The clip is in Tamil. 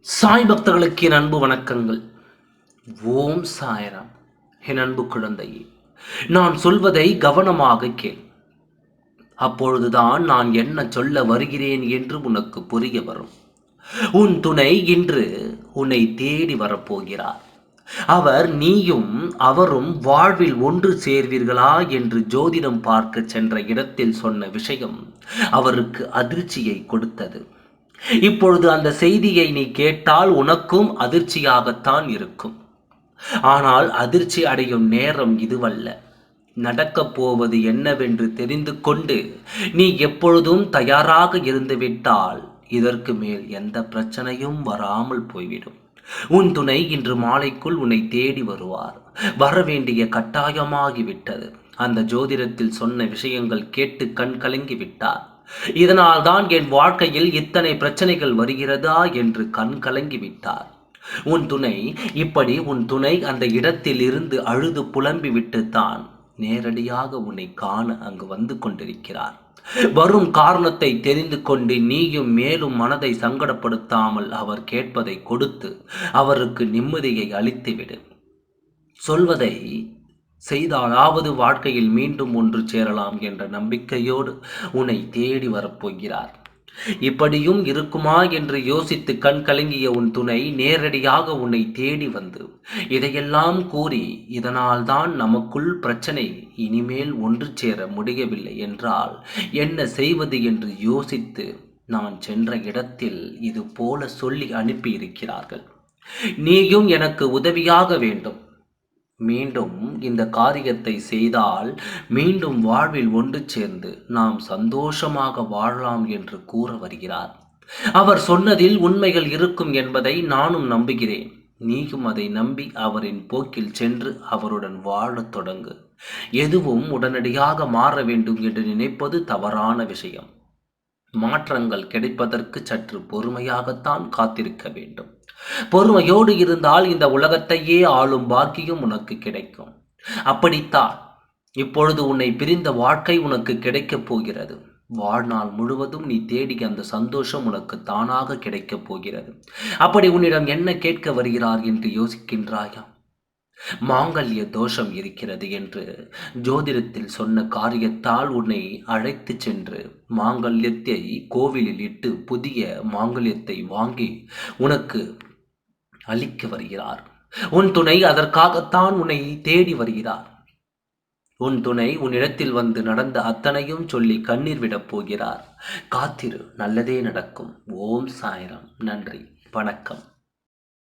சாய் பக்தர்களுக்கு என் அன்பு வணக்கங்கள். ஓம் சாய்ராம். என் அன்பு குழந்தையே, நான் சொல்வதை கவனமாக கேள். அப்பொழுதுதான் நான் என்ன சொல்ல வருகிறேன் என்று உனக்கு புரிய வரும். உன் துணை இன்று உன்னை தேடி வரப்போகிறார். அவர் நீயும் அவரும் வாழ்வில் ஒன்று சேர்வீர்களா என்று ஜோதிடம் பார்க்க சென்ற இடத்தில் சொன்ன விஷயம் அவருக்கு அதிர்ச்சியை கொடுத்தது. இப்பொழுது அந்த செய்தியை நீ கேட்டால் உனக்கும் அதிர்ச்சியாகத்தான் இருக்கும். ஆனால் அதிர்ச்சி அடையும் நேரம் இதுவல்ல. நடக்கப் போவது என்னவென்று தெரிந்து கொண்டு நீ எப்பொழுதும் தயாராக இருந்துவிட்டால் இதற்கு மேல் எந்த பிரச்சனையும் வராமல் போய்விடும். உன் துணை இன்று மாலைக்குள் உன்னை தேடி வருவார். வரவேண்டிய கட்டாயமாகிவிட்டது. அந்த ஜோதிடத்தில் சொன்ன விஷயங்கள் கேட்டு கண் கலங்கி விட்டார். இதனால் தான் என் வாழ்க்கையில் இத்தனை பிரச்சனைகள் வருகிறதா என்று கண் கலங்கி விட்டார். உன் துணை அந்த இடத்தில் இருந்து அழுது புலம்பி விட்டுத்தான் நேரடியாக உன்னை காண அங்கு வந்து கொண்டிருக்கிறார். வரும் காரணத்தை தெரிந்து கொண்டு நீயும் மேலும் மனதை சங்கடப்படுத்தாமல் அவர் கேட்பதை கொடுத்து அவருக்கு நிம்மதியை அளித்துவிடு. சொல்வதை செய்தாலாவது வாழ்க்கையில் மீண்டும் ஒன்று சேரலாம் என்ற நம்பிக்கையோடு உன்னை தேடி வரப்போகிறார். இப்படியும் இருக்குமா என்று யோசித்து கண் கலங்கிய உன் துணை நேரடியாக உன்னை தேடி வந்து இதையெல்லாம் கூறி, இதனால் தான் நமக்குள் பிரச்சனை, இனிமேல் ஒன்று சேர முடியவில்லை என்றால் என்ன செய்வது என்று யோசித்து நான் சென்ற இடத்தில் இது போல சொல்லி அனுப்பியிருக்கிறார்கள். நீயும் எனக்கு உதவியாக வேண்டும். மீண்டும் இந்த காரியத்தை செய்தால் மீண்டும் வாழ்வில் ஒன்று சேர்ந்து நாம் சந்தோஷமாக வாழலாம் என்று கூற வருகிறார். அவர் சொன்னதில் உண்மைகள் இருக்கும் என்பதை நானும் நம்புகிறேன். நீயும் அதை நம்பி அவரின் போக்கில் சென்று அவருடன் வாழத் தொடங்கு. எதுவும் உடனடியாக மாற வேண்டும் என்று நினைப்பது தவறான விஷயம். மாற்றங்கள் கிடைப்பதற்கு சற்று பொறுமையாகத்தான் காத்திருக்க வேண்டும். பொறுமையோடு இருந்தால் இந்த உலகத்தையே ஆளும் பாக்கியம் உனக்கு கிடைக்கும். அப்படித்தான் இப்பொழுது உன்னை பிரிந்த வாழ்க்கை உனக்கு கிடைக்கப் போகிறது. வாழ்நாள் முழுவதும் நீ தேடிய அந்த சந்தோஷம் உனக்கு தானாக கிடைக்கப் போகிறது. அப்படி உன்னிடம் என்ன கேட்க வருகிறார் என்று யோசிக்கின்றாயா? மாங்கல்ய தோஷம் இருக்கிறது என்று ஜோதிடத்தில் சொன்ன காரியத்தால் உன்னை அழைத்து சென்று மாங்கல்யத்தை கோவிலில் இட்டு புதிய மாங்கல்யத்தை வாங்கி உனக்கு அளிக்க வருகிறார். உன் துணை அதற்காகத்தான் உன்னை தேடி வருகிறார். உன் துணை உன்னிடத்தில் வந்து நடந்த அத்தனையும் சொல்லி கண்ணீர் விடப் போகிறார். காத்திரு, நல்லதே நடக்கும். ஓம் சாய்ராம். நன்றி, வணக்கம்.